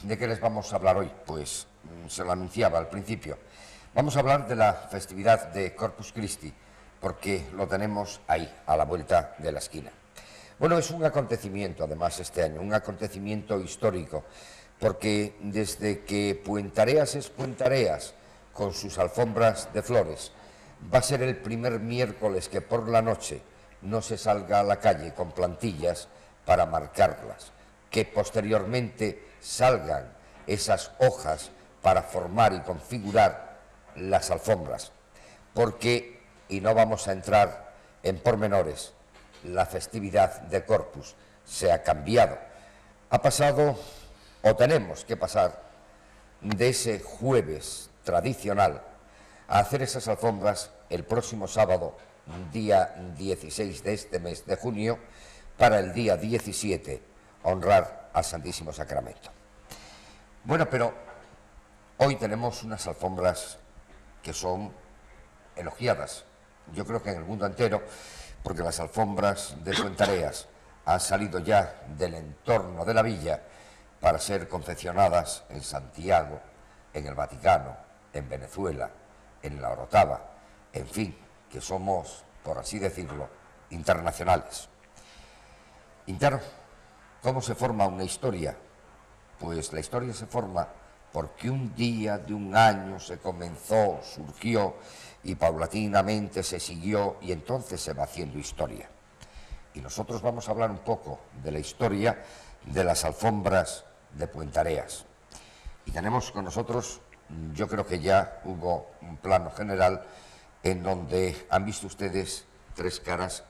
¿De qué les vamos a hablar hoy? Pues se lo anunciaba al principio. Vamos a hablar de la festividad de Corpus Christi, porque lo tenemos ahí, a la vuelta de la esquina. Bueno, es un acontecimiento, además, este año, un acontecimiento histórico, porque desde que Puentareas es Puentareas, con sus alfombras de flores, va a ser el primer miércoles que por la noche no se salga a la calle con plantillas para marcarlas, que posteriormente salgan esas hojas para formar y configurar las alfombras, porque, y no vamos a entrar en pormenores, la festividad de Corpus se ha cambiado. Ha pasado, o tenemos que pasar, de ese jueves tradicional a hacer esas alfombras el próximo sábado, día 16 de este mes de junio, para el día 17 honrar al Santísimo Sacramento. Bueno, pero hoy tenemos unas alfombras que son elogiadas, yo creo que en el mundo entero, porque las alfombras de Puentareas han salido ya del entorno de la villa para ser confeccionadas en Santiago, en el Vaticano, en Venezuela, en la Orotava, en fin, que somos, por así decirlo, internacionales. Intero, ¿cómo se forma una historia? Pues la historia se forma porque un día de un año se comenzó, surgió y paulatinamente se siguió y entonces se va haciendo historia. Y nosotros vamos a hablar un poco de la historia de las alfombras de Puentareas. Y tenemos con nosotros, yo creo que ya hubo un plano general en donde han visto ustedes tres caras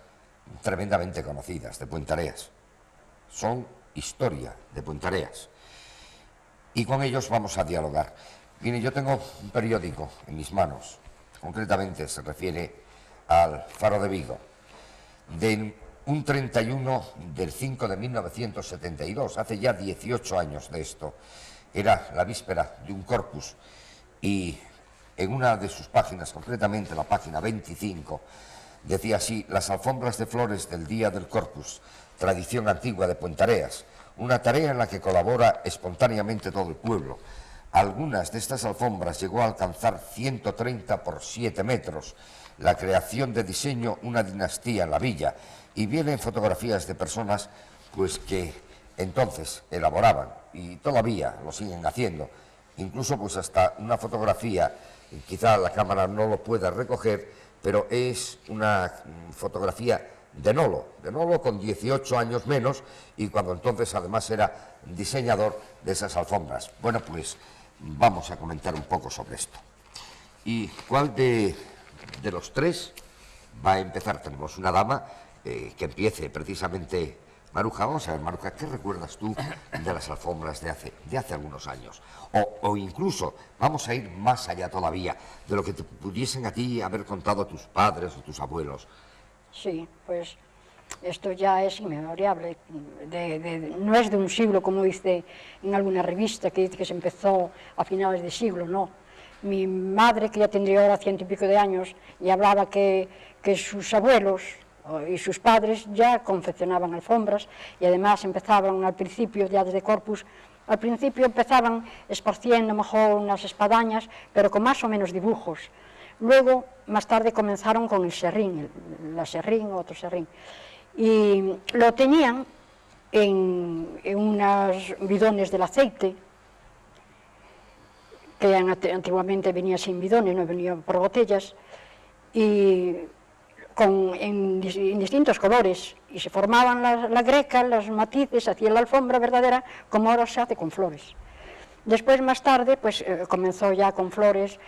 tremendamente conocidas de Puentareas. Son historia de Puentareas. Y con ellos vamos a dialogar. Mire, yo tengo un periódico en mis manos, concretamente se refiere al Faro de Vigo, de un 31 del 5 de 1972, hace ya 18 años de esto. Era la víspera de un Corpus y en una de sus páginas, concretamente la página 25, decía así: las alfombras de flores del día del Corpus, tradición antigua de Puentareas, una tarea en la que colabora espontáneamente todo el pueblo. Algunas de estas alfombras llegó a alcanzar 130 por 7 metros, la creación de diseño una dinastía en la villa, y vienen fotografías de personas pues que entonces elaboraban y todavía lo siguen haciendo, incluso pues hasta una fotografía, quizá la cámara no lo pueda recoger, pero es una fotografía de Nolo con 18 años menos y cuando entonces además era diseñador de esas alfombras. Bueno, pues vamos a comentar un poco sobre esto. ¿Y cuál de los tres va a empezar? Tenemos una dama que empiece precisamente. Maruja, vamos a ver, Maruja, ¿qué recuerdas tú de las alfombras de hace algunos años? O incluso, vamos a ir más allá todavía, de lo que te pudiesen a ti haber contado tus padres o tus abuelos. Sí, pues esto ya es inmemoriable, no es de un siglo, como dice en alguna revista, que dice que se empezó a finales de siglo, no. Mi madre, que ya tendría ahora 100 y pico de años, y hablaba que sus abuelos y sus padres ya confeccionaban alfombras, y además empezaban al principio, ya desde Corpus, al principio empezaban esparciendo mejor unas espadañas, pero con más o menos dibujos. Luego, más tarde, comenzaron con el serrín, la serrín, otro serrín, y lo tenían en unos bidones del aceite, que antiguamente venía sin bidones, no venía por botellas, y en distintos colores, y se formaban la greca, los matices, se hacía la alfombra verdadera, como ahora se hace con flores. Después, más tarde, pues comenzó ya con flores,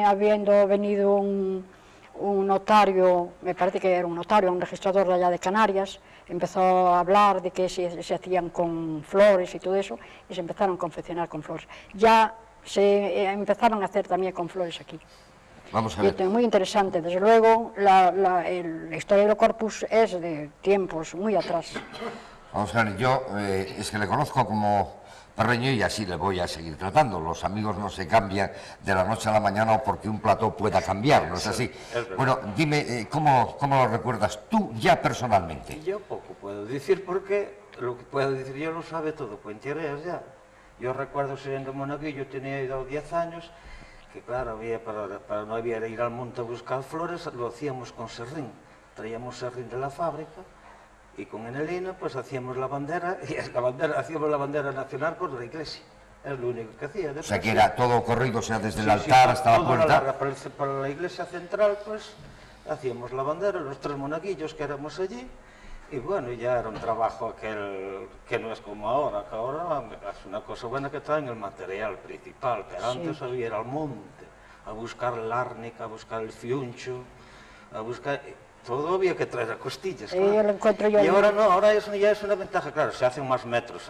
habiendo venido un notario, me parece que era un notario, un registrador de allá de Canarias, empezó a hablar de que se hacían con flores y todo eso, y se empezaron a confeccionar con flores. Ya se empezaron a hacer también con flores aquí. Vamos a ver. Y muy interesante, desde luego, la historia del Corpus es de tiempos muy atrás. Vamos a ver, yo es que le conozco como Parreño y así le voy a seguir tratando. Los amigos no se cambian de la noche a la mañana o porque un plató pueda cambiar, ¿no es así? Bueno, dime, ¿cómo lo recuerdas tú ya personalmente? Yo poco puedo decir porque lo que puedo decir yo lo sabe todo Puentareas ya. Yo recuerdo siendo monaguillo, tenía ido 10 años, que claro, para no había ir al monte a buscar flores, lo hacíamos con serrín. Traíamos serrín de la fábrica y con enelina pues hacíamos la bandera, y hacíamos la bandera nacional por la iglesia. Es lo único que hacía. O sea, que era todo corrido, o sea, desde el altar hasta la puerta. Para la iglesia central, pues, hacíamos la bandera, los 3 monaguillos que éramos allí, y bueno, ya era un trabajo aquel que no es como ahora, que ahora es una cosa buena que traen el material principal, pero antes había ir al monte, a buscar el árnica, a buscar el fiuncho, a buscar... Todo había que traer a costillas, claro. Lo encuentro yo Y ahora no, ahora ya es una ventaja, claro, se hacen más metros,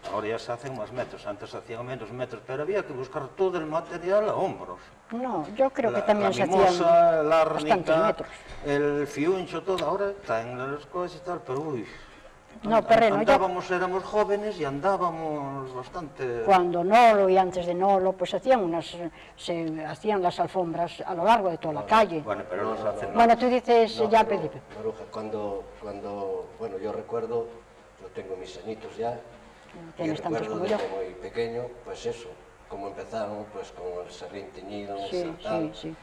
ahora ya se hacen más metros, antes se hacían menos metros, pero había que buscar todo el material a hombros. No, yo creo que también se mimosa, hacían la bastantes árnica, metros. el fiuncho, todo, ahora traen las cosas y tal, pero uy, No, Perreno, andábamos, éramos jóvenes y andábamos bastante... Cuando Nolo y antes de Nolo, pues se hacían las alfombras a lo largo de toda la calle. Bueno, pero no se hacen... Bueno, tú dices ya, Felipe. Maruja, bueno, yo recuerdo, yo tengo mis añitos ya, y Tienes tantos recuerdo como yo. desde muy pequeño, pues eso, como empezaron, pues con el serrín teñido, Sí, tal, sí.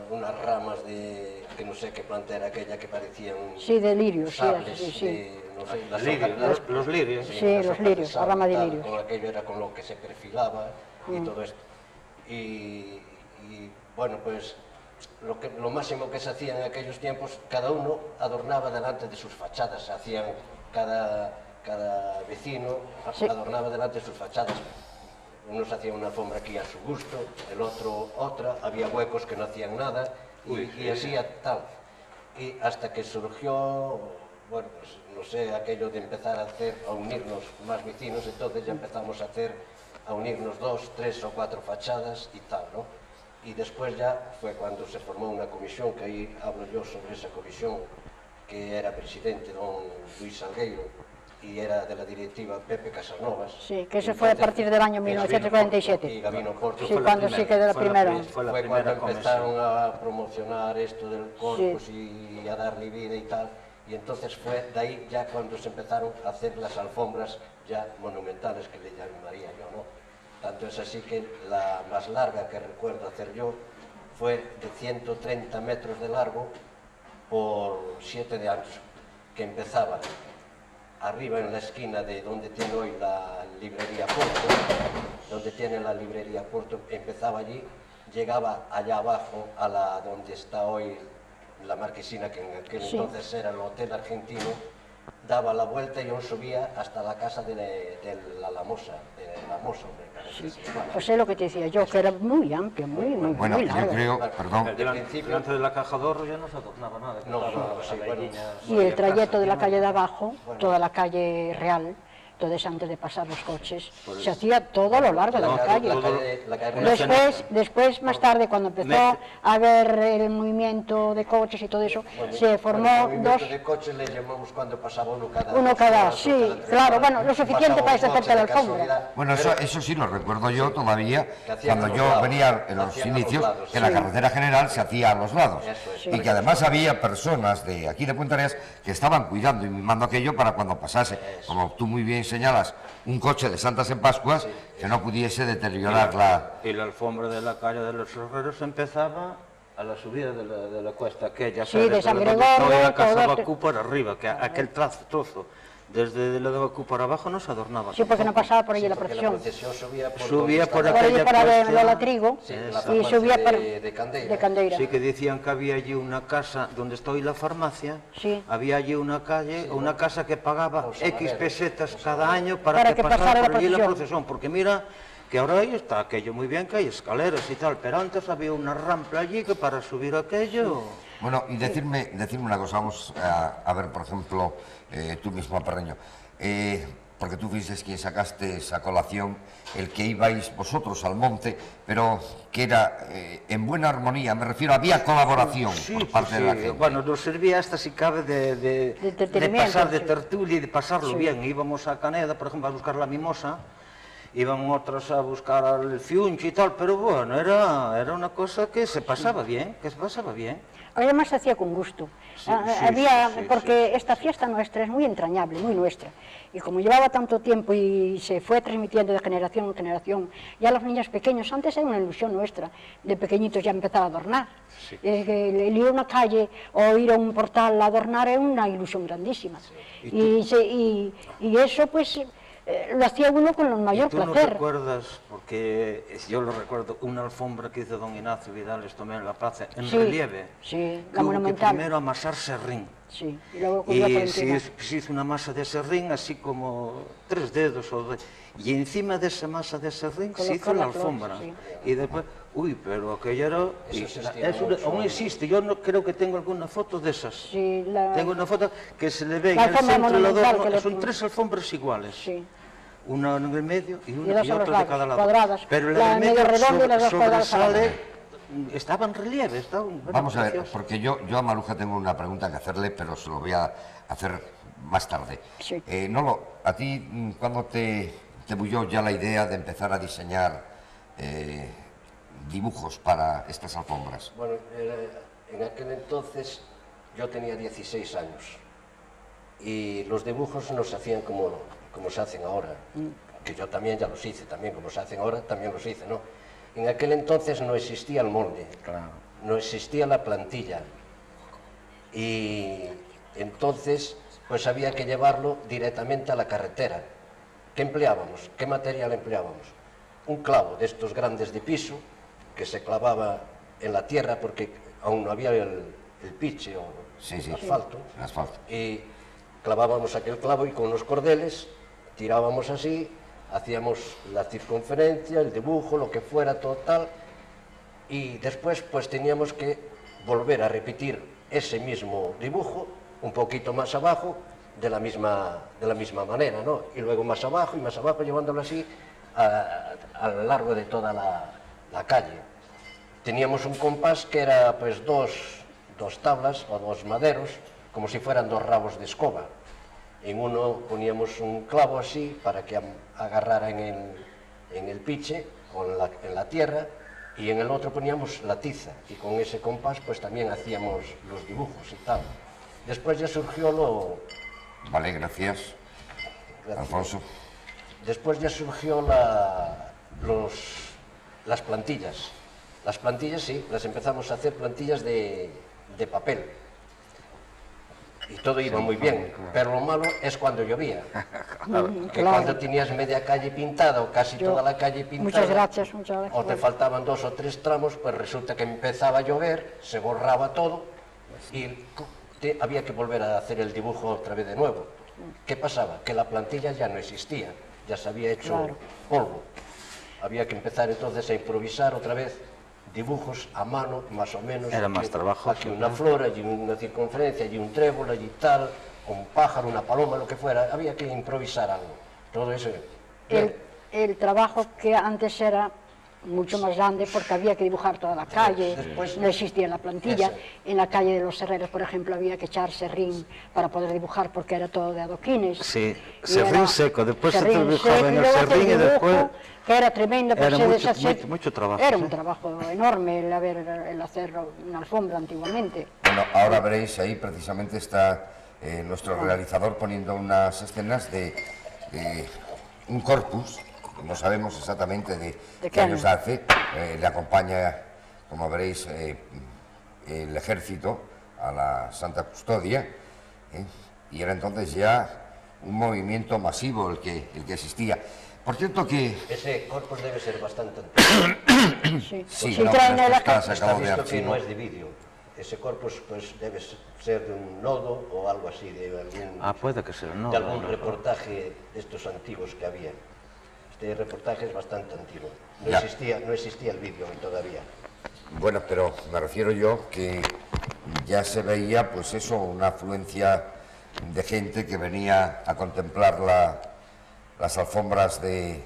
unas ramas de, que no sé qué planta era aquella que parecían... Sí, de lirios, sables sí. de, no sé, las Lirios, hojas- los lirios. Sí, las los hojas lirios, la rama de tal, lirios. Con aquello era con lo que se perfilaba y todo esto. Y bueno, pues lo máximo que se hacía en aquellos tiempos, cada uno adornaba delante de sus fachadas, hacían cada vecino adornaba delante de sus fachadas. Unos hacían una alfombra aquí a su gusto, el otro otra, había huecos que no hacían nada y así tal. Y hasta que surgió, bueno, pues no sé, aquello de empezar a unirnos más vecinos, entonces ya empezamos a unirnos 2, 3 o 4 fachadas y tal, ¿no? Y después ya fue cuando se formó una comisión, que ahí hablo yo sobre esa comisión, que era presidente don Luis Salgueiro, y era de la directiva Pepe Casanovas. Sí, que eso fue a partir del año 1947. Y Gabino Porto Sí, cuando sí quedó la primera. Fue la fue primera cuando comisión. empezaron a promocionar esto del corpus y a darle vida y tal, y entonces fue de ahí ya cuando se empezaron a hacer las alfombras ya monumentales, que le llamaría yo, ¿no? Tanto es así que la más larga que recuerdo hacer yo fue de 130 metros de largo por 7 de ancho, que empezaba arriba en la esquina de donde tiene hoy la librería Porto, empezaba allí, llegaba allá abajo a donde está hoy la marquesina, que en aquel entonces era el Hotel Argentino, daba la vuelta y yo subía hasta la casa de la Mosa, hombre. Pues es lo que te decía yo, que era muy amplio, muy Bueno, yo largo. creo, perdón, Delante de la caja de ahorro ya no se adornaba nada. Y el trayecto de la calle de abajo, toda la calle real, entonces antes de pasar los coches, se hacía todo a lo largo de la calle. Después, más tarde, cuando empezó a haber el movimiento de coches y todo eso, se formó dos... de coches le llamamos cuando pasaba uno cada... Uno cada, sí, claro, bueno, lo suficiente para hacerte la alfombra. bueno, eso sí lo recuerdo yo todavía, cuando yo venía en los inicios, que la carretera general se hacía a los lados. Y que además había personas de aquí de Punta Arenas que estaban cuidando y mimando aquello para cuando pasase, como tú muy bien señalas, un coche de Santas en Pascuas, que no pudiese deteriorar la... Y la alfombra de la calle de los Herreros empezaba a la subida de la cuesta aquella. Sí, de San Gregorio, Gregorio, la casa todo Bakú por arriba, que aquel trozo, desde la de Bakú por abajo no se adornaba. Sí, porque no pasaba por allí la Porque la procesión. procesión Subía por Por allí aquella para ver cuesta. Lola Trigo y subía de Candeira. de Candeira. Sí, que decían que había allí una casa donde está hoy la farmacia, Sí. había allí una calle, una casa que pagaba Los X Samareros. pesetas cada año para que pasara por allí la procesión, porque mira que ahora ahí está aquello muy bien, que hay escaleras y tal, pero antes había una rampa allí que para subir aquello... Bueno, y decirme una cosa, vamos a ver, por ejemplo, tú mismo, Parreño, porque tú fuiste quien sacaste esa colación, el que ibais vosotros al monte, pero que era en buena armonía, me refiero, había colaboración por parte de la gente. Bueno, nos servía hasta si cabe de entretenimiento, pasar de sí. tertulia y de pasarlo bien. Íbamos a Caneda, por ejemplo, a buscar la mimosa, iban otros a buscar el fiuncho y tal, pero bueno, era una cosa que se pasaba bien, Además se hacía con gusto. Porque esta fiesta nuestra es muy entrañable, muy nuestra. Y como llevaba tanto tiempo y se fue transmitiendo de generación en generación, ya los niños pequeños, antes era una ilusión nuestra, de pequeñitos ya empezar a adornar. El ir a una calle o ir a un portal a adornar es una ilusión grandísima. Y eso pues lo hacía uno con el mayor placer. ¿Y tú no recuerdas, porque yo lo recuerdo, una alfombra que hizo don Ignacio Vidales también en la plaza, en relieve? Sí, que la hubo monumental. que primero amasar serrín. Sí, y luego con la Florentina. Se hizo una masa de serrín, así como 3 dedos, y encima de esa masa de serrín se hizo la alfombra. Sí. Y después, pero aquello era... Eso aún existe, yo no creo que tengo alguna foto de esas. Sí, Tengo una foto que se le ve en la el alfombra centro del monumental adorno, que son 3 alfombras iguales. Sí. Una en el medio y dos una a y los otra de lados, cada lado. cuadradas. Pero La la del medio medio redonda y las dos cuadradas a la sobresale, estaba en relieve, estaba Vamos a ver, precioso. porque yo a Maruja tengo una pregunta que hacerle, pero se lo voy a hacer más tarde. Sí. Nolo, ¿a ti cuándo te bulló ya la idea de empezar a diseñar dibujos para estas alfombras? Bueno, en aquel entonces yo tenía 16 años y los dibujos no se hacían como se hacen ahora, que yo también ya los hice, también como se hacen ahora, también los hice, ¿no? En aquel entonces no existía el molde, no existía la plantilla y entonces pues había que llevarlo directamente a la carretera. ¿Qué empleábamos? ¿Qué material empleábamos? Un clavo de estos grandes de piso que se clavaba en la tierra porque aún no había el piche o asfalto. Y clavábamos aquel clavo y con los cordeles tirábamos así, hacíamos la circunferencia, el dibujo, lo que fuera total, y después pues teníamos que volver a repetir ese mismo dibujo un poquito más abajo de la misma manera, ¿no? Y luego más abajo y más abajo, llevándolo así a lo largo de toda la calle. Teníamos un compás que era pues dos tablas o 2 maderos, como si fueran 2 rabos de escoba. En uno poníamos un clavo así para que agarrara en el piche o en la tierra, y en el otro poníamos la tiza, y con ese compás pues también hacíamos los dibujos y tal. Después ya surgió Vale, gracias. Alfonso. Después ya surgió las plantillas. Las plantillas sí, las empezamos a hacer plantillas de papel. Y todo iba muy bien, pero lo malo es cuando llovía. Que cuando tenías media calle pintada o casi toda la calle pintada, Muchas gracias. o te faltaban 2 o 3 tramos, pues resulta que empezaba a llover, se borraba todo y había que volver a hacer el dibujo otra vez de nuevo. ¿Qué pasaba? Que la plantilla ya no existía, ya se había hecho polvo. Había que empezar entonces a improvisar otra vez dibujos a mano, más o menos. Era más trabajo. Aquí una flor, allí una circunferencia, allí un trébol, allí tal, un pájaro, una paloma, lo que fuera. Había que improvisar algo. Todo eso. El trabajo que antes era mucho más grande porque había que dibujar toda la calle, no existía la plantilla. En la calle de los Herreros, por ejemplo, había que echar serrín para poder dibujar porque era todo de adoquines. Sí, Y serrín era seco, después se serrín dibujaba seco, en y el luego hacer serrín y dibujo, después... que era tremendo, Era porque mucho trabajo, era sí. un trabajo enorme el hacer una alfombra antiguamente. Bueno, ahora veréis ahí precisamente está nuestro realizador poniendo unas escenas de un corpus, no sabemos exactamente de qué años hace, le acompaña, como veréis, el ejército a la Santa Custodia, y era entonces ya un movimiento masivo el que existía. Por cierto que... Ese corpus debe ser bastante antiguo. Sí, Sí, no, traen pero el esto acá. se Está acabó de visto que archivo. no es de vídeo. Ese corpus pues debe ser de un nodo o algo así, de puede que sea, no. de algún reportaje de estos antiguos que había. Este reportaje es bastante antiguo. No existía el vídeo todavía. Bueno, pero me refiero yo que ya se veía, pues eso, una afluencia de gente que venía a contemplar las alfombras de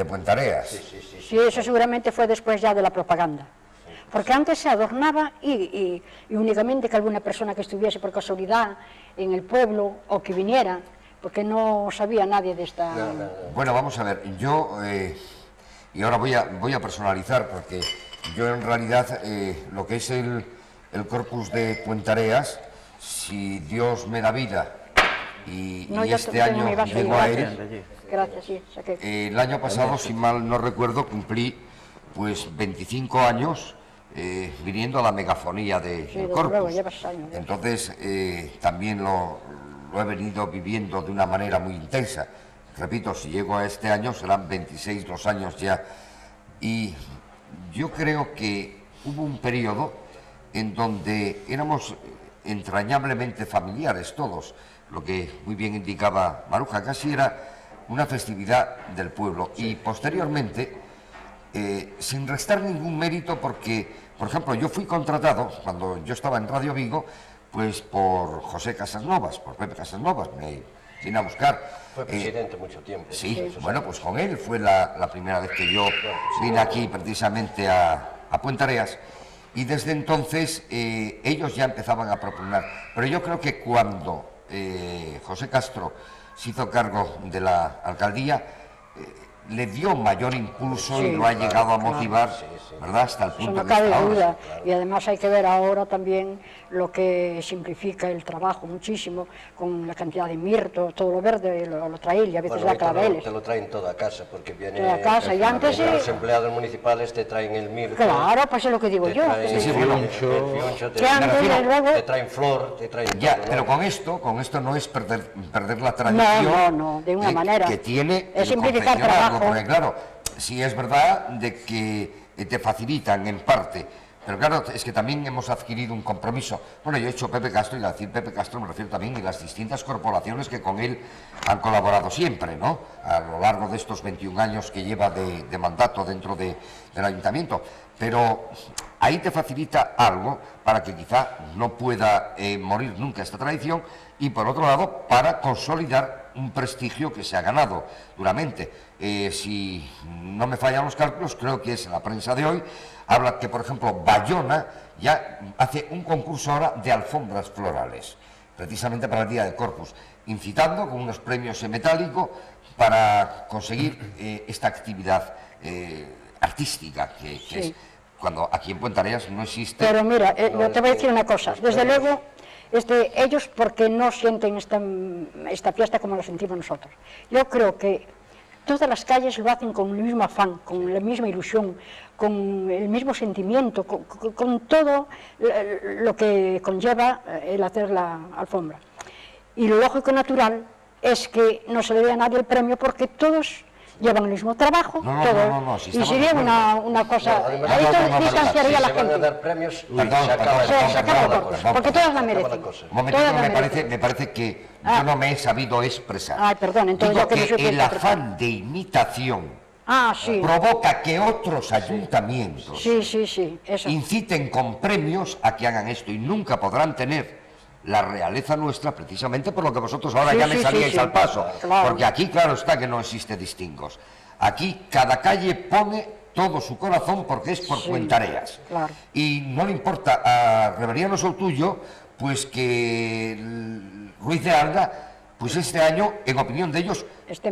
Puentareas. Sí, eso seguramente fue después ya de la propaganda. Porque antes se adornaba y únicamente que alguna persona que estuviese por casualidad en el pueblo o que viniera, porque no sabía nadie de esta... Bueno, vamos a ver, yo, y ahora voy a personalizar porque yo en realidad lo que es el Corpus de Puentareas, si Dios me da vida y este año llego a él, gracias, sí, el año pasado, si mal no recuerdo, cumplí pues 25 años viniendo a la megafonía del Corpus. Luego, llevas años, ¿eh? Entonces también lo he venido viviendo de una manera muy intensa. Repito, si llego a este año serán 26 los años ya. Y yo creo que hubo un periodo en donde éramos entrañablemente familiares todos, lo que muy bien indicaba Maruja, casi era una festividad del pueblo. Y posteriormente, sin restar ningún mérito, porque, por ejemplo, yo fui contratado, cuando yo estaba en Radio Vigo, pues por José Casasnovas, por Pepe Casasnovas, me vine a buscar. Fue presidente mucho tiempo. Sí, bueno, pues con él fue la primera vez que yo vine aquí precisamente a Puentareas, y desde entonces ellos ya empezaban a propugnar. Pero yo creo que cuando José Castro se hizo cargo de la alcaldía, le dio mayor impulso y lo ha llegado a motivar, ¿verdad? Hasta el punto no que cabe está ahora. duda. Y además hay que ver ahora también lo que simplifica el trabajo muchísimo, con la cantidad de mirto, todo lo verde lo trae, y a veces da claveles. Te lo traen toda a casa, porque viene toda a casa, y antes los empleados municipales te traen el mirto. Claro, pues es lo que digo yo. El fioncho, te traen flor, te traen ya, todo, ¿no? pero con esto no es perder la tradición no, de una manera. Que tiene es el simplificar confeccionarlo, trabajo. porque claro, sí es verdad de que te facilitan en parte, pero claro, es que también hemos adquirido un compromiso. Bueno, yo he hecho Pepe Castro, y al decir Pepe Castro me refiero también a las distintas corporaciones que con él han colaborado siempre, ¿no? A lo largo de estos 21 años que lleva de mandato dentro del ayuntamiento. Pero ahí te facilita algo para que quizá no pueda morir nunca esta tradición, y por otro lado para consolidar un prestigio que se ha ganado duramente. Si no me fallan los cálculos, creo que es en la prensa de hoy, habla que, por ejemplo, Bayona ya hace un concurso ahora de alfombras florales, precisamente para el Día de Corpus, incitando con unos premios en metálico para conseguir esta actividad artística que es cuando aquí en Puentareas no existe. Pero mira, yo te voy a decir una cosa, desde luego ellos porque no sienten esta fiesta como la sentimos nosotros. Yo creo que todas las calles lo hacen con el mismo afán, con la misma ilusión, con el mismo sentimiento, con todo lo que conlleva el hacer la alfombra. Y lo lógico y natural es que no se le dé a nadie el premio, porque todos llevan el mismo trabajo, y sería una cosa, ahí distanciaría la gente. Si se van a dar premios, se acaba la cosa, porque todas la merecen. Un momentito, me parece que yo no me he sabido expresar. Ay, perdón, entonces digo yo que no que el afán de imitación provoca que otros ayuntamientos inciten con premios a que hagan esto, y nunca podrán tener la realeza nuestra, precisamente por lo que vosotros ahora ya me salíais al paso, porque aquí claro está que no existe distingos. Aquí cada calle pone todo su corazón porque es por Puentareas, y no le importa a Reveriano Soutuyo pues que Ruiz de Alda pues este año, en opinión de ellos,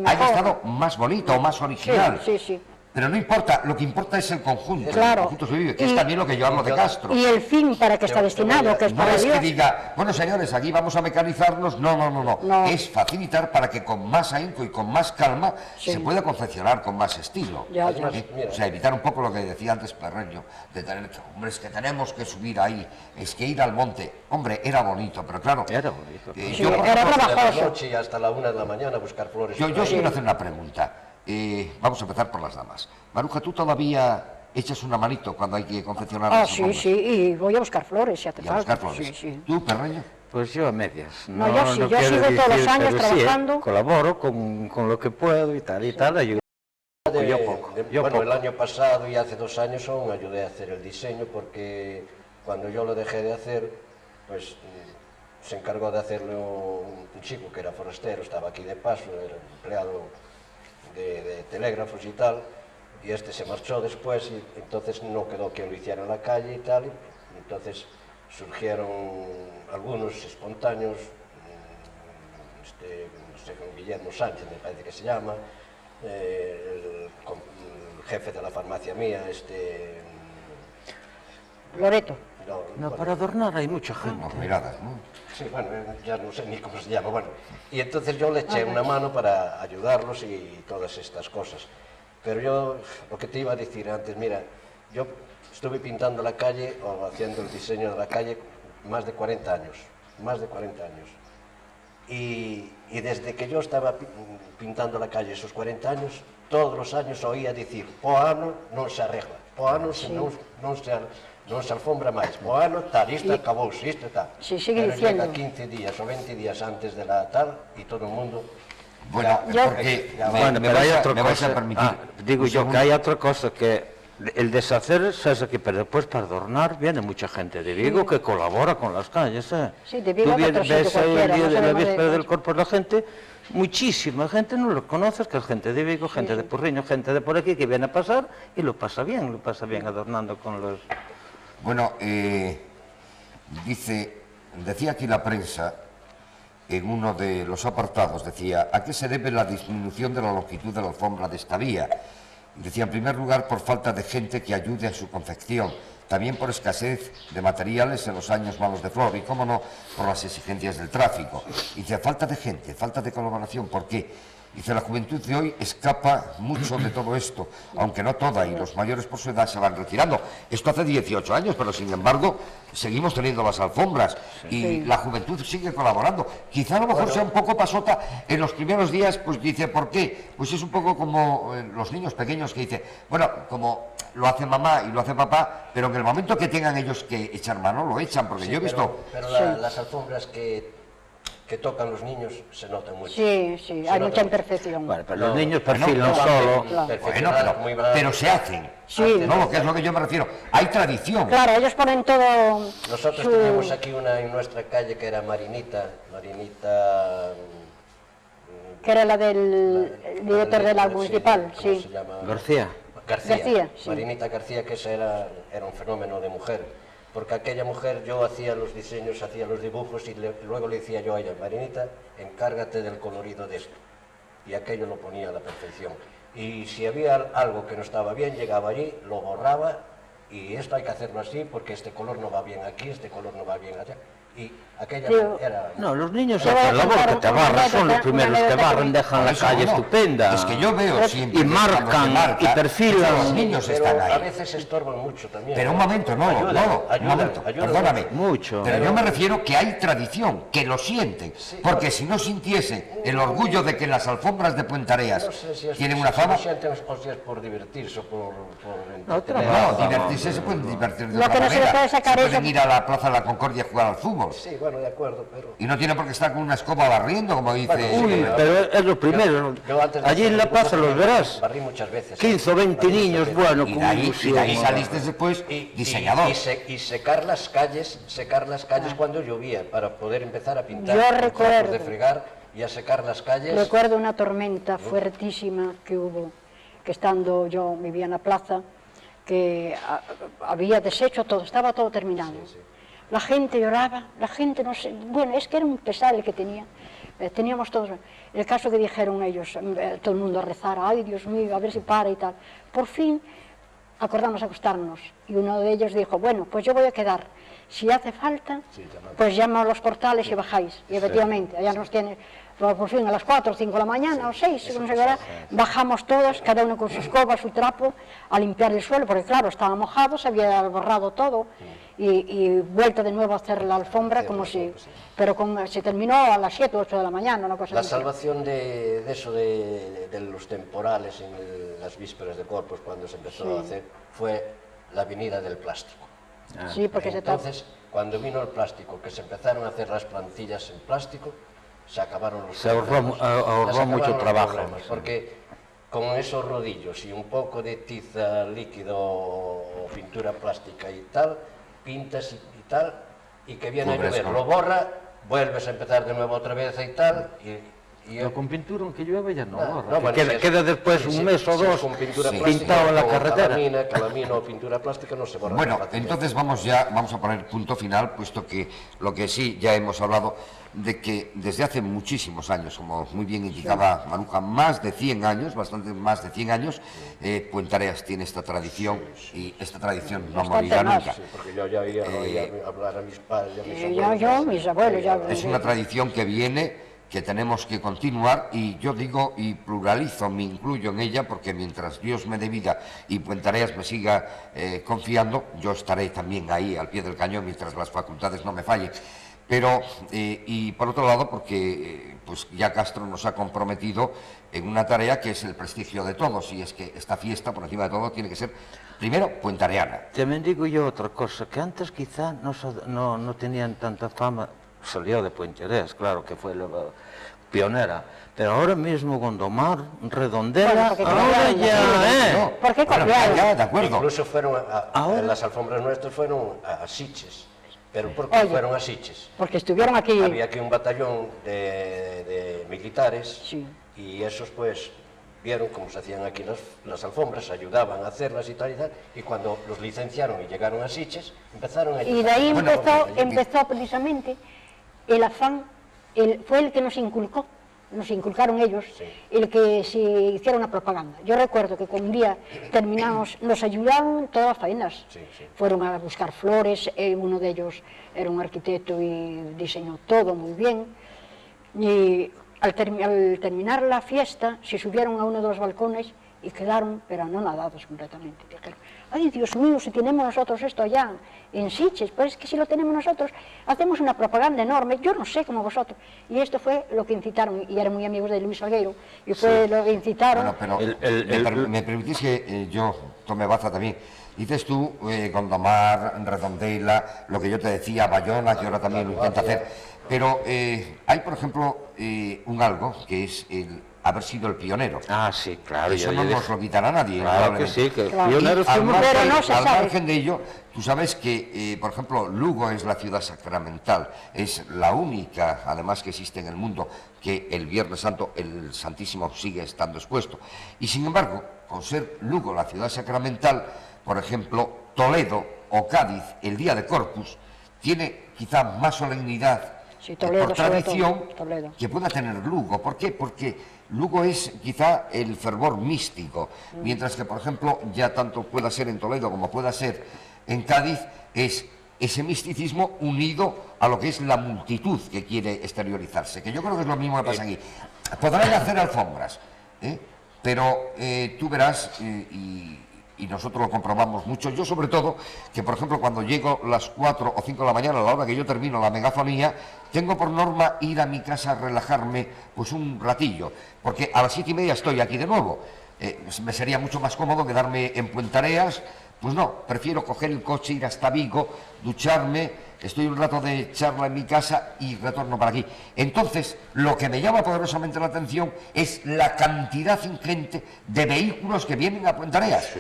haya estado más bonito o más original. Pero no importa, lo que importa es el conjunto, el conjunto se vive, que es también lo que yo hablo de Castro. Y el fin para que está destinado, que es para Dios. No es que diga, bueno señores, aquí vamos a mecanizarnos, no. Es facilitar para que con más ahínco y con más calma se pueda confeccionar con más estilo. O sea, evitar un poco lo que decía antes Perreño, de tener que, hombre, es que tenemos que subir ahí, es que ir al monte. Hombre, era bonito, pero claro... Era bonito. Era trabajoso. De la noche y hasta la 1 de la mañana a buscar flores. Yo os quiero hacer una pregunta. Vamos a empezar por las damas. Maruja, ¿tú todavía echas una manito cuando hay que confeccionar las alfombras? Sí, y voy a buscar flores, si hace falta. ¿Y a buscar flores? ¿Tú, Perreño? Pues yo a medias. Yo sigo todos los años trabajando. Colaboro con lo que puedo y tal, ayudo. Yo poco. El año pasado y hace 2 años aún ayudé a hacer el diseño, porque cuando yo lo dejé de hacer, pues se encargó de hacerlo un chico que era forastero, estaba aquí de paso, era empleado de telégrafos y tal, y este se marchó después, y entonces no quedó que lo hiciera en la calle y tal, y entonces surgieron algunos espontáneos, no sé, con Guillermo Sánchez me parece que se llama, el jefe de la farmacia mía, Loreto. No, para adornar hay mucha gente. Unas miradas, ¿no? Sí, bueno, ya no sé ni cómo se llama, bueno. Y entonces yo le eché una mano para ayudarlos y todas estas cosas. Pero yo, lo que te iba a decir antes, mira, yo estuve pintando la calle o haciendo el diseño de la calle más de 40 años, más de 40 años. Y desde que yo estaba pintando la calle esos 40 años, todos los años oía decir, po ano non se arregla, po ano non se alfombra máis, po ano tal, isto acabouse, isto tal. Sí, sigue Pero diciendo. llega 15 días o 20 días antes de la tal y todo el mundo... Bueno, Yo- porque Bueno, pero hay otra me vais a cosa. permitir. Digo un yo segundo. que hay otra cosa que el deshacer se hace aquí, pero después para adornar viene mucha gente de Vigo que colabora con las calles. Sí, de Vigo Tú a otro sitio ves ahí el cualquiera, día no de la sabemos de víspera del cosas. Corpus la gente, muchísima gente no lo conoces, que es gente de Vigo, gente de Porriño, gente de por aquí que viene a pasar y lo pasa bien adornando con los... Bueno, decía aquí la prensa, en uno de los apartados, decía, ¿a qué se debe la disminución de la longitud de la alfombra de esta vía? Decía, en primer lugar, por falta de gente que ayude a su confección, también por escasez de materiales en los años malos de flor y, cómo no, por las exigencias del tráfico. Dice, falta de gente, falta de colaboración, ¿por qué? Dice, la juventud de hoy escapa mucho de todo esto, aunque no toda, y los mayores por su edad se van retirando. Esto hace 18 años, pero sin embargo seguimos teniendo las alfombras y la juventud sigue colaborando. Quizá a lo mejor sea un poco pasota en los primeros días, pues dice, ¿por qué? Pues es un poco como los niños pequeños que dicen, bueno, como lo hace mamá y lo hace papá, pero en el momento que tengan ellos que echar mano, lo echan, porque Sí, yo he visto... pero las alfombras que tocan los niños se notan mucho. Sí, sí, hay mucha imperfección. Bueno, pero los niños Bueno, perfilan no, solo. Bueno, pero se hacen. Sí. No, que es lo que yo me refiero. Hay tradición. Claro, ellos ponen todo Nosotros su... teníamos aquí una en nuestra calle que era Marinita, que era la del director de la municipal, ¿cómo se sí. llama? García. García, sí. Marinita García, que esa era un fenómeno de mujer, porque aquella mujer, yo hacía los diseños, hacía los dibujos y luego le decía yo a ella, Marinita, encárgate del colorido de esto, y aquello lo ponía a la perfección. Y si había algo que no estaba bien, llegaba allí, lo borraba, y esto hay que hacerlo así, porque este color no va bien aquí, este color no va bien allá. Y aquella Pero- era... No, los niños Yo voy a hacen labor contar que te una barran, son los anécdota- primeros una que anécdota barran, dejan la Por eso, calle no. estupenda. Es que yo veo siempre Y que cuando marcan, se marca, y perfilan. los niños pero están a ahí. veces estorban mucho también. Pero un momento, no, Ayudan, un ayudan, momento, ayudan perdóname. Mucho. Pero yo me refiero que hay tradición, que lo sienten, porque si no sintiesen el orgullo de que las alfombras de Puentareas No sé si es, tienen una si fama, lo sienten o si es por divertirse o por otra entretener. no, divertirse se pueden divertir de Lo otra que no se le manera. puede sacar Se es- pueden ir a la Plaza de la Concordia a jugar al fútbol. Sí, bueno, de acuerdo, pero... Y no tiene por qué estar con una escoba barriendo, como dice... Bueno, Uy, pero es lo primero. Yo antes de Allí hacer en La dibujos Plaza los verás. barrí muchas veces. 15 o 20 Barrí muchas niños, veces. bueno, Y con de ahí ilusión. saliste después diseñador. Y secar las calles cuando llovía, para poder empezar a pintar. Yo con trapos recuerdo. de fregar y a secar las calles. Recuerdo una tormenta fuertísima que hubo, que estando yo vivía en la plaza, que había deshecho todo, estaba todo terminado. La gente lloraba, la gente no sé, bueno, es que era un pesar el que tenía. Teníamos todos, el caso que dijeron ellos, todo el mundo a rezar, ay Dios mío, a ver si para y tal. Por fin acordamos acostarnos y uno de ellos dijo, bueno, pues yo voy a quedar, si hace falta, pues llamo a los portales y bajáis. Y efectivamente, allá nos tiene, por fin a las 4 o 5 de la mañana o 6, según se verá, bajamos todos, cada uno con su escoba, su trapo, a limpiar el suelo, porque claro, estaba mojado, se había borrado todo, y vuelta de nuevo a hacer la alfombra como si... Pero se terminó a las 7 o 8 de la mañana, una cosa La así. salvación de eso de los temporales en las vísperas de Corpus, cuando se empezó a hacer, fue la venida del plástico. Sí, porque Entonces, cuando vino el plástico, que se empezaron a hacer las plantillas en plástico, se acabaron los Se ahorró problemas. ahorró Se acabaron mucho los trabajo, problemas, sí. porque con esos rodillos y un poco de tiza líquido o pintura plástica y tal, pintas y tal, y que viene a Cubres llover, con- lo borra, vuelves a empezar de nuevo otra vez y tal, y Pero con pintura, aunque llueve, ya no borra. No, bueno, Queda después un mes o dos con pintura pintado en la carretera. Calamina o pintura plástica no se borra. Bueno, fácilmente. entonces vamos a poner punto final, puesto que lo que sí ya hemos hablado de que desde hace muchísimos años, como muy bien indicaba Maruja, más de 100 años, bastante más de 100 años, Puentareas tiene esta tradición y esta tradición no Bastante morirá más. nunca. Sí, porque yo ya oía hablar a mis padres y a mis Mis abuelos, ya... Es una tradición que viene, que tenemos que continuar, y yo digo y pluralizo, me incluyo en ella, porque mientras Dios me dé vida y Puentareas me siga confiando, yo estaré también ahí al pie del cañón mientras las facultades no me fallen. Pero, y por otro lado, porque pues ya Castro nos ha comprometido en una tarea que es el prestigio de todos, y es que esta fiesta, por encima de todo, tiene que ser, primero, puentareana. También digo yo otra cosa, que antes quizá no tenían tanta fama, salió de Puentereas, claro que fue la pionera, pero ahora mismo Gondomar, Redondela, Bueno, ahora ya, No, ¿Por qué bueno, copiaron? ya, de acuerdo. Incluso fueron Ahora- las alfombras nuestras fueron a Sitges. ¿Pero por qué Oye. fueron a Sitges? Porque estuvieron aquí... Había aquí un batallón de militares Sí. y esos pues vieron cómo se hacían aquí las alfombras, ayudaban a hacerlas y tal, y cuando los licenciaron y llegaron a Sitges, empezaron ellos. Y de ahí Bueno, empezó precisamente el afán, fue el que nos inculcaron ellos, Sí. el que se hiciera una propaganda. Yo recuerdo que cuando un día terminamos, nos ayudaron todas las faenas. Sí, sí. Fueron a buscar flores, uno de ellos era un arquitecto y diseñó todo muy bien. Y al terminar la fiesta, se subieron a uno de los balcones y quedaron, pero anonadados completamente. Dijeron, ay, Dios mío, si tenemos nosotros esto allá en Sitges, pues es que si lo tenemos nosotros, hacemos una propaganda enorme, yo no sé como vosotros. Y esto fue lo que incitaron, y eran muy amigos de Luis Salgueiro, y fue lo que incitaron. Bueno, pero me permitís que yo tome baza también. Dices tú, Gondomar, Redondela, lo que yo te decía, Bayona, que ahora también lo intenta hacer. Pero hay, por ejemplo, un algo que es el haber sido el pionero. Ah, sí, claro. Eso yo no dije- nos lo quitará nadie. Claro que sí, que Claro. pioneros Y al fuimos. margen, Pero no se al sabe. margen de ello, tú sabes que, por ejemplo, Lugo es la ciudad sacramental, es la única, además, que existe en el mundo, que el Viernes Santo el Santísimo sigue estando expuesto. Y sin embargo, con ser Lugo la ciudad sacramental, por ejemplo, Toledo o Cádiz, el día de Corpus, tiene quizá más solemnidad Sí, Toledo, por sobre tradición todo, Toledo. que pueda tener Lugo. ¿Por qué? Porque Lugo es quizá el fervor místico, mientras que, por ejemplo, ya tanto pueda ser en Toledo como pueda ser en Cádiz, es ese misticismo unido a lo que es la multitud que quiere exteriorizarse, que yo creo que es lo mismo que pasa aquí. Podrán hacer alfombras, pero tú verás, y nosotros lo comprobamos mucho, yo sobre todo, que por ejemplo cuando llego las 4 o 5 de la mañana, a la hora que yo termino la megafonía, tengo por norma ir a mi casa a relajarme pues un ratillo, porque a las 7:30 estoy aquí de nuevo. Me sería mucho más cómodo quedarme en Puentareas. Pues no, prefiero coger el coche, ir hasta Vigo, ducharme, estoy un rato de charla en mi casa y retorno para aquí. Entonces, lo que me llama poderosamente la atención es la cantidad ingente de vehículos que vienen a Puentareas.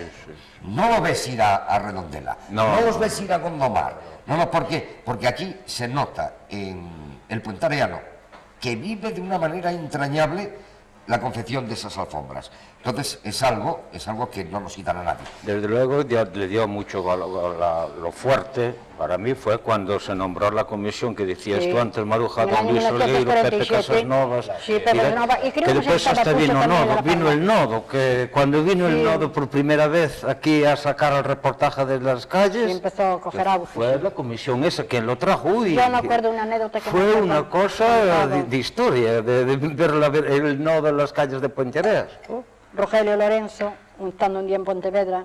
No lo ves ir a Redondela, no los ves ir a Gondomar. No, ¿por qué? Porque aquí se nota en el puentareano que vive de una manera entrañable la confección de esas alfombras. Entonces es algo que no nos quitará nadie. Desde luego le dio mucho lo fuerte, para mí fue cuando se nombró la comisión que decías Sí. tú antes, Maruja, En el don año Luis Olgueiro, Pepe 1947. Casasnovas, Sí, Pepe Casasnovas, y creo que después se estaba hasta puso vino también Nodo, la vino palma. el Nodo, que cuando vino el Sí. Nodo por primera vez aquí a sacar el reportaje de las calles, Sí, empezó a coger pues, auge, fue sí. la comisión esa quien lo trajo y Yo me acuerdo una anécdota que me fue acuerdo. una cosa de historia, de ver el Nodo en las calles de Puentereas. Rogelio Lorenzo, estando un día en Pontevedra,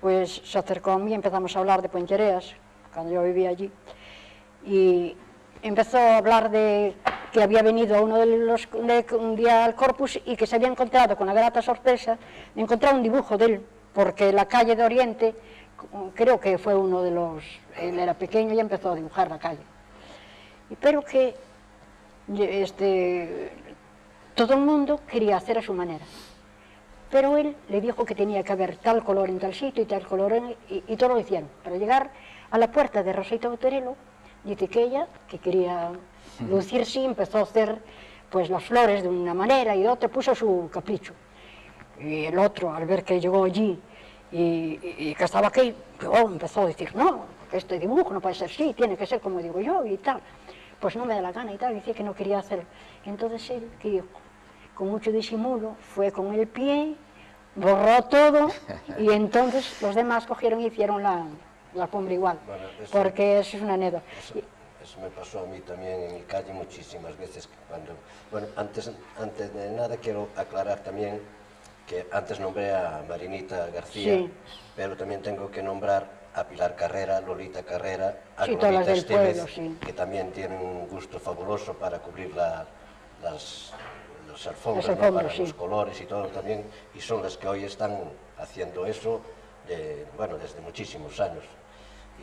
pues se acercó a mí y empezamos a hablar de Puentereas, cuando yo vivía allí, y empezó a hablar de que había venido uno de los un día al Corpus y que se había encontrado con la grata sorpresa de encontrar un dibujo de él, porque la calle de Oriente, creo que fue uno de los, él era pequeño y empezó a dibujar la calle. Pero que todo el mundo quería hacer a su manera. Pero él le dijo que tenía que haber tal color en tal sitio y tal color y todo lo hicieron. Para llegar a la puerta de Rosita Boterelo, dice que ella, que quería lucirse, empezó a hacer pues las flores de una manera y de otra, puso su capricho. Y el otro, al ver que llegó allí y que estaba aquí, empezó a decir, no, que este dibujo no puede ser así, tiene que ser como digo yo y tal. Pues no me da la gana y tal, decía que no quería hacerlo. Entonces él, que dijo, con mucho disimulo, fue con el pie, borró todo y entonces los demás cogieron y hicieron la alfombra igual, Bueno, porque eso es una anécdota. Eso me pasó a mí también en mi calle muchísimas veces. Bueno, antes de nada quiero aclarar también que antes nombré a Marinita García, Sí. pero también tengo que nombrar a Pilar Carrera, Lolita Carrera, a Sí, todas las Glorita del Estévez, pueblo, sí. que también tienen un gusto fabuloso para cubrir las alfombras, Las ¿no? alfombras, Para sí. los colores y todo también, y son las que hoy están haciendo eso, desde muchísimos años.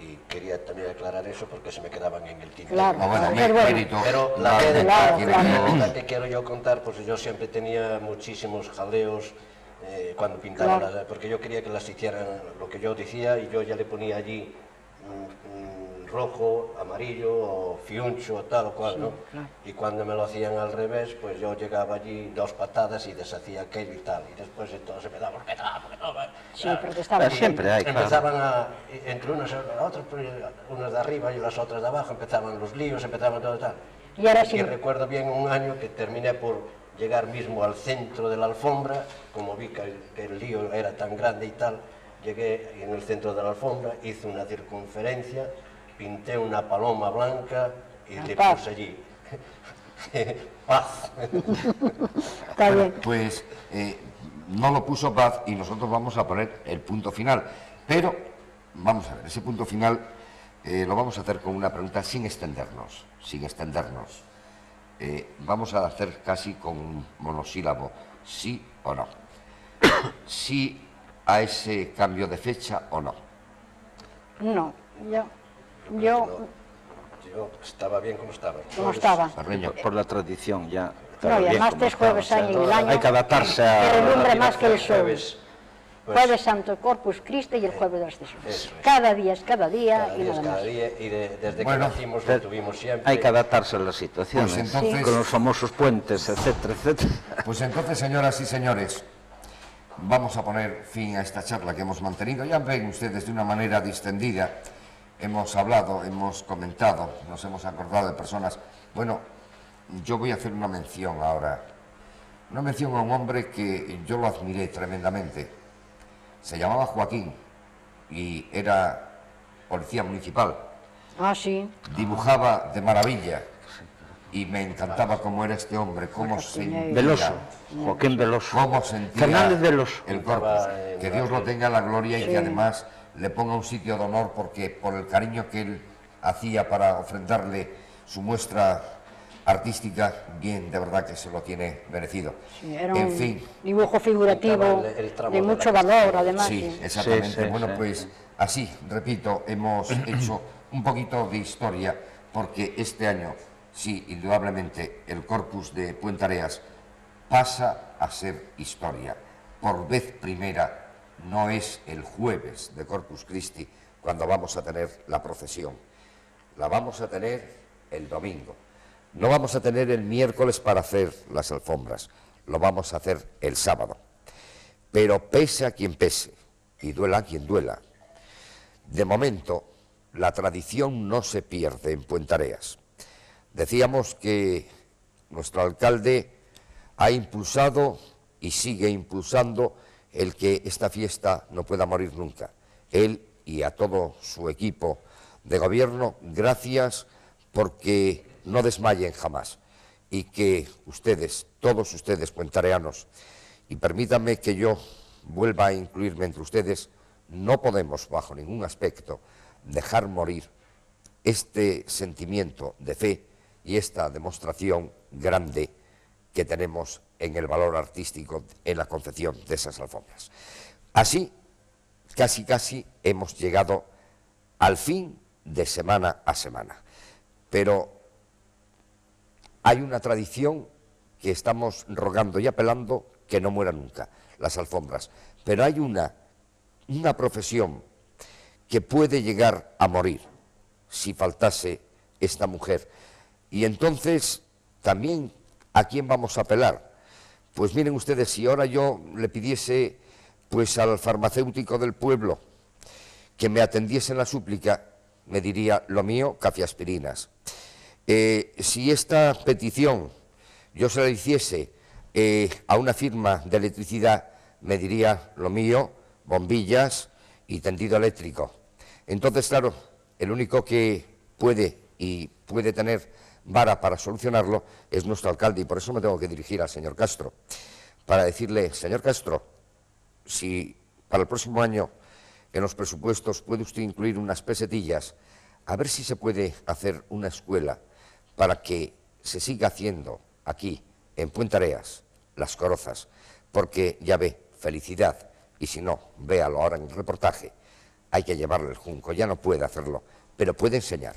Y quería también aclarar eso porque se me quedaban en el tintero. Claro. No, bueno, Pero bueno. mérito. Pero la claro, la que quiero yo contar, pues yo siempre tenía muchísimos jaleos cuando pintaba, Claro. porque yo quería que las hicieran lo que yo decía y yo ya le ponía allí rojo, amarillo o fiuncho o tal o cual, ¿no? claro. Y cuando me lo hacían al revés, pues yo llegaba allí 2 patadas y deshacía aquello y tal. Y después entonces empezaba, ¿por qué no? Sí, protestaban. Pero siempre hay, claro. Empezaban entre unas y otras, pues, unas de arriba y las otras de abajo, empezaban los líos, empezaban todo tal. Y ahora sí. Y recuerdo bien un año que terminé por llegar mismo al centro de la alfombra, como vi que el lío era tan grande y tal, llegué en el centro de la alfombra, hice una circunferencia, pinté una paloma blanca y le Paz. puse allí paz. Está bien. Pues no lo puso Paz y nosotros vamos a poner el punto final. Pero, vamos a ver, ese punto final lo vamos a hacer con una pregunta sin extendernos, vamos a hacer casi con un monosílabo, sí o no. Sí a ese cambio de fecha o no. No, yo Yo estaba bien como estaba. como estaba. Sarreño. Por la tradición ya. No, y además 3 jueves hay en el año. Hay que adaptarse Que a... relumbra más que el sol. Jueves, pues, Jueves Santo, Corpus Christi y el Jueves de Ascensión. Eso es. Cada día es cada día cada y día es nada cada más. día y desde Bueno, que nacimos lo tuvimos siempre. Hay que adaptarse a las situaciones, Pues entonces- con los famosos puentes, etcétera, etcétera. Pues entonces, señoras y señores, vamos a poner fin a esta charla que hemos mantenido. Ya ven ustedes de una manera distendida. Hemos hablado, hemos comentado, nos hemos acordado de personas. Bueno, yo voy a hacer una mención ahora. Una mención a un hombre que yo lo admiré tremendamente. Se llamaba Joaquín y era policía municipal. Ah, sí. Dibujaba de maravilla y me encantaba cómo era este hombre, cómo sentía, Veloso, Joaquín Veloso. cómo sentía Fernández Veloso. el corpus. Que Dios lo tenga en la gloria y que además le ponga un sitio de honor porque por el cariño que él hacía para ofrendarle su muestra artística, bien, de verdad que se lo tiene merecido. Sí, era En un fin, dibujo figurativo Pintaba el tramo de de mucho la valor, además. sí, Sí. exactamente. Sí, sí, Bueno, sí. pues así, repito, hemos hecho un poquito de historia porque este año, sí, indudablemente, el Corpus de Puentareas pasa a ser historia. Por vez primera no es el jueves de Corpus Christi cuando vamos a tener la procesión. La vamos a tener el domingo. No vamos a tener el miércoles para hacer las alfombras. Lo vamos a hacer el sábado. Pero pese a quien pese y duela a quien duela, de momento la tradición no se pierde en Puentareas. Decíamos que nuestro alcalde ha impulsado y sigue impulsando el que esta fiesta no pueda morir nunca. Él y a todo su equipo de gobierno, gracias porque no desmayen jamás y que ustedes, todos ustedes puentareanos, y permítanme que yo vuelva a incluirme entre ustedes, no podemos bajo ningún aspecto dejar morir este sentimiento de fe y esta demostración grande que tenemos en el valor artístico en la concepción de esas alfombras. Así, casi hemos llegado al fin de semana a semana, pero hay una tradición que estamos rogando y apelando que no muera nunca, las alfombras, pero hay una profesión que puede llegar a morir si faltase esta mujer. Y entonces también ¿a quién vamos a apelar? Pues miren ustedes, si ahora yo le pidiese pues al farmacéutico del pueblo que me atendiese en la súplica, me diría lo mío, cafeaspirinas. Si esta petición yo se la hiciese a una firma de electricidad, me diría lo mío, bombillas y tendido eléctrico. Entonces, claro, el único que puede tener vara para solucionarlo es nuestro alcalde, y por eso me tengo que dirigir al señor Castro, para decirle, señor Castro, si para el próximo año en los presupuestos puede usted incluir unas pesetillas, a ver si se puede hacer una escuela para que se siga haciendo aquí, en Puentareas, las Corozas, porque ya ve, felicidad, y si no, véalo ahora en el reportaje, hay que llevarle el junco, ya no puede hacerlo, pero puede enseñar.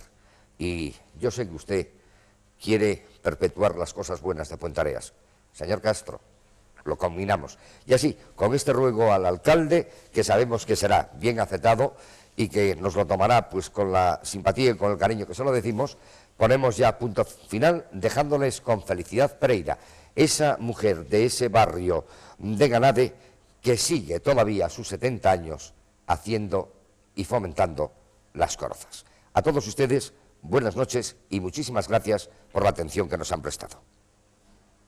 Y yo sé que usted quiere perpetuar las cosas buenas de Puentareas. Señor Castro, lo combinamos. Y así, con este ruego al alcalde, que sabemos que será bien aceptado y que nos lo tomará pues con la simpatía y con el cariño que se lo decimos, ponemos ya punto final, dejándoles con Felicidad Pereira, esa mujer de ese barrio de Ganade que sigue todavía a sus 70 años haciendo y fomentando las Corozas. A todos ustedes, buenas noches y muchísimas gracias por la atención que nos han prestado.